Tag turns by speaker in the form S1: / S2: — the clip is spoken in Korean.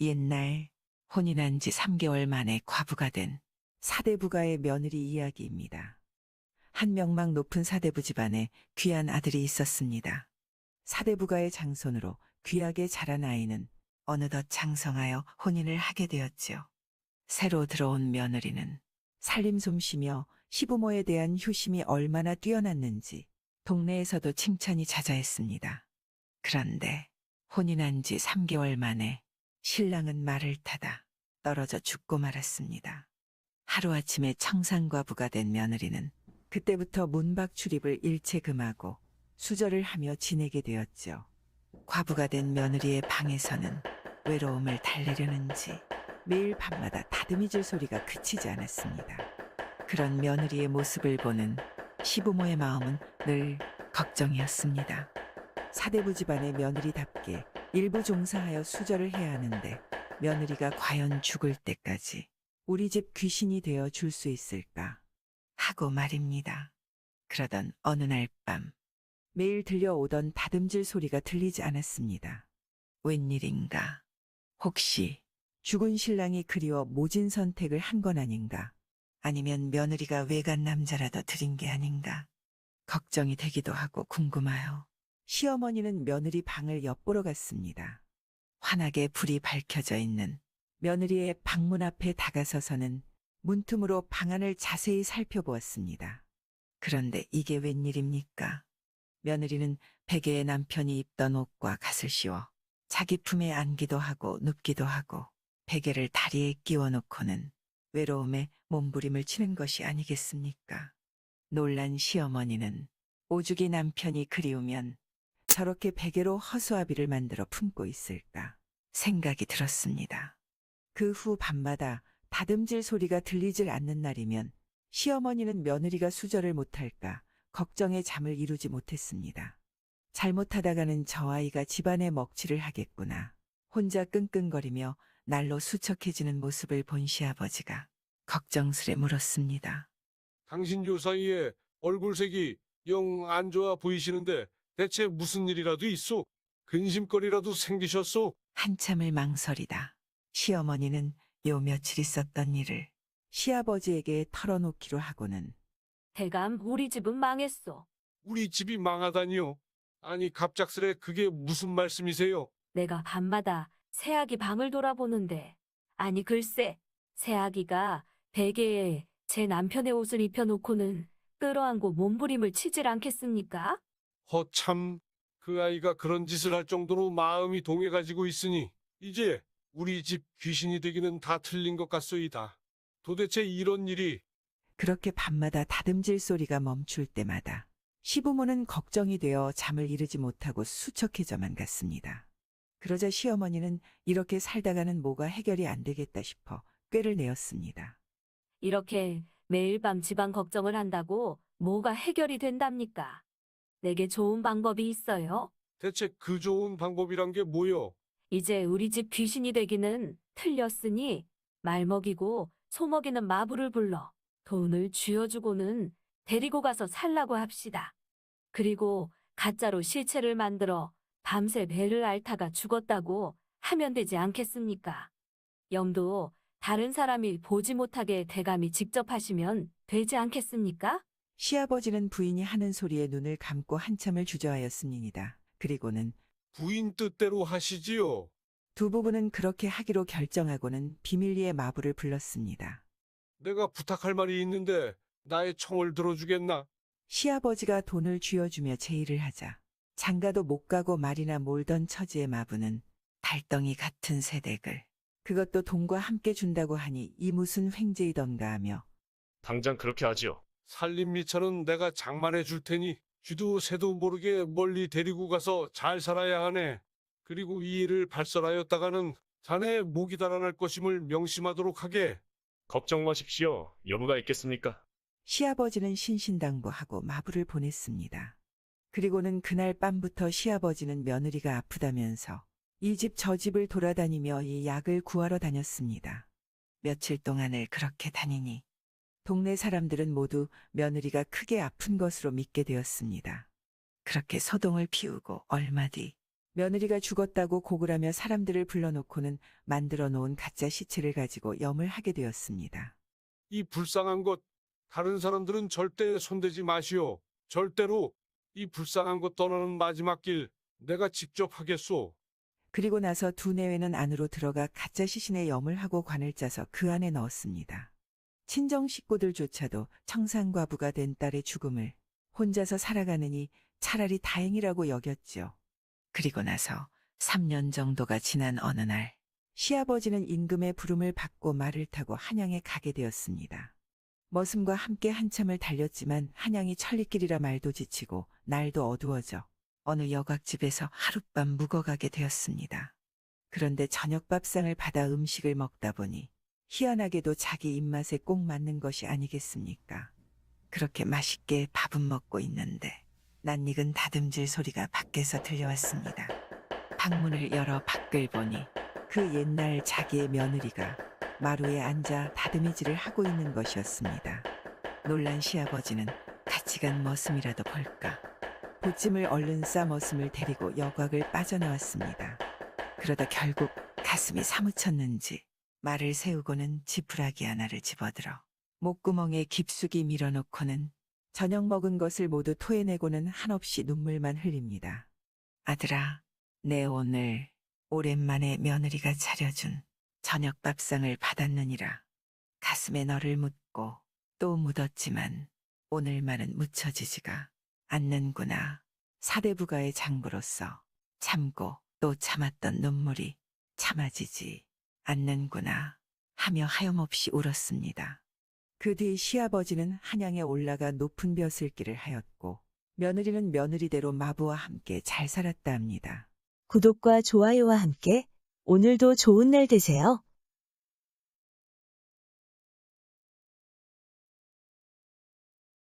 S1: 옛날 혼인한 지 3개월 만에 과부가 된 사대부가의 며느리 이야기입니다. 한 명망 높은 사대부 집안에 귀한 아들이 있었습니다. 사대부가의 장손으로 귀하게 자란 아이는 어느덧 장성하여 혼인을 하게 되었지요. 새로 들어온 며느리는 살림 솜씨며 시부모에 대한 효심이 얼마나 뛰어났는지 동네에서도 칭찬이 자자했습니다. 그런데 혼인한 지 3개월 만에 신랑은 말을 타다 떨어져 죽고 말았습니다. 하루아침에 청산과부가 된 며느리는 그때부터 문밖 출입을 일체 금하고 수절을 하며 지내게 되었죠. 과부가 된 며느리의 방에서는 외로움을 달래려는지 매일 밤마다 다듬이질 소리가 그치지 않았습니다. 그런 며느리의 모습을 보는 시부모의 마음은 늘 걱정이었습니다. 사대부 집안의 며느리답게 일부 종사하여 수절을 해야 하는데 며느리가 과연 죽을 때까지 우리 집 귀신이 되어 줄 수 있을까 하고 말입니다. 그러던 어느 날 밤 매일 들려오던 다듬질 소리가 들리지 않았습니다. 웬일인가? 혹시 죽은 신랑이 그리워 모진 선택을 한 건 아닌가? 아니면 며느리가 외간 남자라도 들인 게 아닌가? 걱정이 되기도 하고 궁금하여 시어머니는 며느리 방을 엿보러 갔습니다. 환하게 불이 밝혀져 있는 며느리의 방문 앞에 다가서서는 문틈으로 방 안을 자세히 살펴보았습니다. 그런데 이게 웬일입니까? 며느리는 베개에 남편이 입던 옷과 갓을 씌워 자기 품에 안기도 하고 눕기도 하고 베개를 다리에 끼워 놓고는 외로움에 몸부림을 치는 것이 아니겠습니까? 놀란 시어머니는 오죽이 남편이 그리우면 저렇게 베개로 허수아비를 만들어 품고 있을까 생각이 들었습니다. 그 후 밤마다 다듬질 소리가 들리질 않는 날이면 시어머니는 며느리가 수절을 못할까 걱정에 잠을 이루지 못했습니다. 잘못하다가는 저 아이가 집안의 먹칠을 하겠구나. 혼자 끙끙거리며 날로 수척해지는 모습을 본 시아버지가 걱정스레 물었습니다.
S2: 당신 요 사이에 얼굴색이 영 안 좋아 보이시는데 대체 무슨 일이라도 있소? 근심거리라도 생기셨소?
S1: 한참을 망설이다 시어머니는 요 며칠 있었던 일을 시아버지에게 털어놓기로 하고는
S3: 대감 우리 집은 망했소.
S2: 우리 집이 망하다니요? 아니 갑작스레 그게 무슨 말씀이세요?
S3: 내가 밤마다 새아기 방을 돌아보는데 아니 글쎄 새아기가 베개에 제 남편의 옷을 입혀놓고는 끌어안고 몸부림을 치질 않겠습니까?
S2: 허참, 그 아이가 그런 짓을 할 정도로 마음이 동해가지고 있으니 이제 우리 집 귀신이 되기는 다 틀린 것 같소이다. 도대체 이런 일이
S1: 그렇게 밤마다 다듬질 소리가 멈출 때마다 시부모는 걱정이 되어 잠을 이루지 못하고 수척해져만 갔습니다. 그러자 시어머니는 이렇게 살다가는 뭐가 해결이 안 되겠다 싶어 꾀를 내었습니다.
S3: 이렇게 매일 밤 집안 걱정을 한다고 뭐가 해결이 된답니까? 내게 좋은 방법이 있어요.
S2: 대체 그 좋은 방법이란 게 뭐요?
S3: 이제 우리 집 귀신이 되기는 틀렸으니 말 먹이고 소 먹이는 마부를 불러 돈을 쥐어주고는 데리고 가서 살라고 합시다. 그리고 가짜로 실체를 만들어 밤새 배를 앓다가 죽었다고 하면 되지 않겠습니까? 영도 다른 사람이 보지 못하게 대감이 직접 하시면 되지 않겠습니까?
S1: 시아버지는 부인이 하는 소리에 눈을 감고 한참을 주저하였습니다. 그리고는
S2: 부인 뜻대로 하시지요.
S1: 두 부부는 그렇게 하기로 결정하고는 비밀리에 마부를 불렀습니다.
S2: 내가 부탁할 말이 있는데 나의 청을 들어주겠나?
S1: 시아버지가 돈을 쥐어주며 제의를 하자 장가도 못 가고 말이나 몰던 처지의 마부는 달덩이 같은 새댁을 그것도 돈과 함께 준다고 하니 이 무슨 횡재이던가 하며
S4: 당장 그렇게 하지요.
S2: 살림미처는 내가 장만해 줄 테니 쥐도 새도 모르게 멀리 데리고 가서 잘 살아야 하네. 그리고 이 일을 발설하였다가는 자네 목이 달아날 것임을 명심하도록 하게.
S4: 걱정 마십시오. 여부가 있겠습니까?
S1: 시아버지는 신신당부하고 마부를 보냈습니다. 그리고는 그날 밤부터 시아버지는 며느리가 아프다면서 이 집 저 집을 돌아다니며 이 약을 구하러 다녔습니다. 며칠 동안을 그렇게 다니니 동네 사람들은 모두 며느리가 크게 아픈 것으로 믿게 되었습니다. 그렇게 소동을 피우고 얼마 뒤 며느리가 죽었다고 고글하며 사람들을 불러놓고는 만들어 놓은 가짜 시체를 가지고 염을 하게 되었습니다.
S2: 이 불쌍한 것, 다른 사람들은 절대 손대지 마시오. 절대로 이 불쌍한 것 떠나는 마지막 길 내가 직접 하겠소.
S1: 그리고 나서 두 내외는 안으로 들어가 가짜 시신에 염을 하고 관을 짜서 그 안에 넣었습니다. 친정 식구들조차도 청산과부가 된 딸의 죽음을 혼자서 살아가느니 차라리 다행이라고 여겼죠. 그리고 나서 3년 정도가 지난 어느 날 시아버지는 임금의 부름을 받고 말을 타고 한양에 가게 되었습니다. 머슴과 함께 한참을 달렸지만 한양이 천리길이라 말도 지치고 날도 어두워져 어느 여각집에서 하룻밤 묵어가게 되었습니다. 그런데 저녁 밥상을 받아 음식을 먹다 보니 희한하게도 자기 입맛에 꼭 맞는 것이 아니겠습니까? 그렇게 맛있게 밥은 먹고 있는데 낯익은 다듬질 소리가 밖에서 들려왔습니다. 방문을 열어 밖을 보니 그 옛날 자기의 며느리가 마루에 앉아 다듬이질을 하고 있는 것이었습니다. 놀란 시아버지는 같이 간 머슴이라도 볼까. 보찜을 얼른 싸 머슴을 데리고 여곽을 빠져나왔습니다. 그러다 결국 가슴이 사무쳤는지 말을 세우고는 지푸라기 하나를 집어들어 목구멍에 깊숙이 밀어넣고는 저녁 먹은 것을 모두 토해내고는 한없이 눈물만 흘립니다. 아들아, 내 오늘 오랜만에 며느리가 차려준 저녁 밥상을 받았느니라. 가슴에 너를 묻고 또 묻었지만 오늘만은 묻혀지지가 않는구나. 사대부가의 장부로서 참고 또 참았던 눈물이 참아지지 않는구나 하며 하염없이 울었습니다. 그 뒤 시아버지는 한양에 올라가 높은 벼슬길을 하였고 며느리는 며느리대로 마부와 함께 잘 살았다 합니다.
S5: 구독과 좋아요와 함께 오늘도 좋은 날 되세요.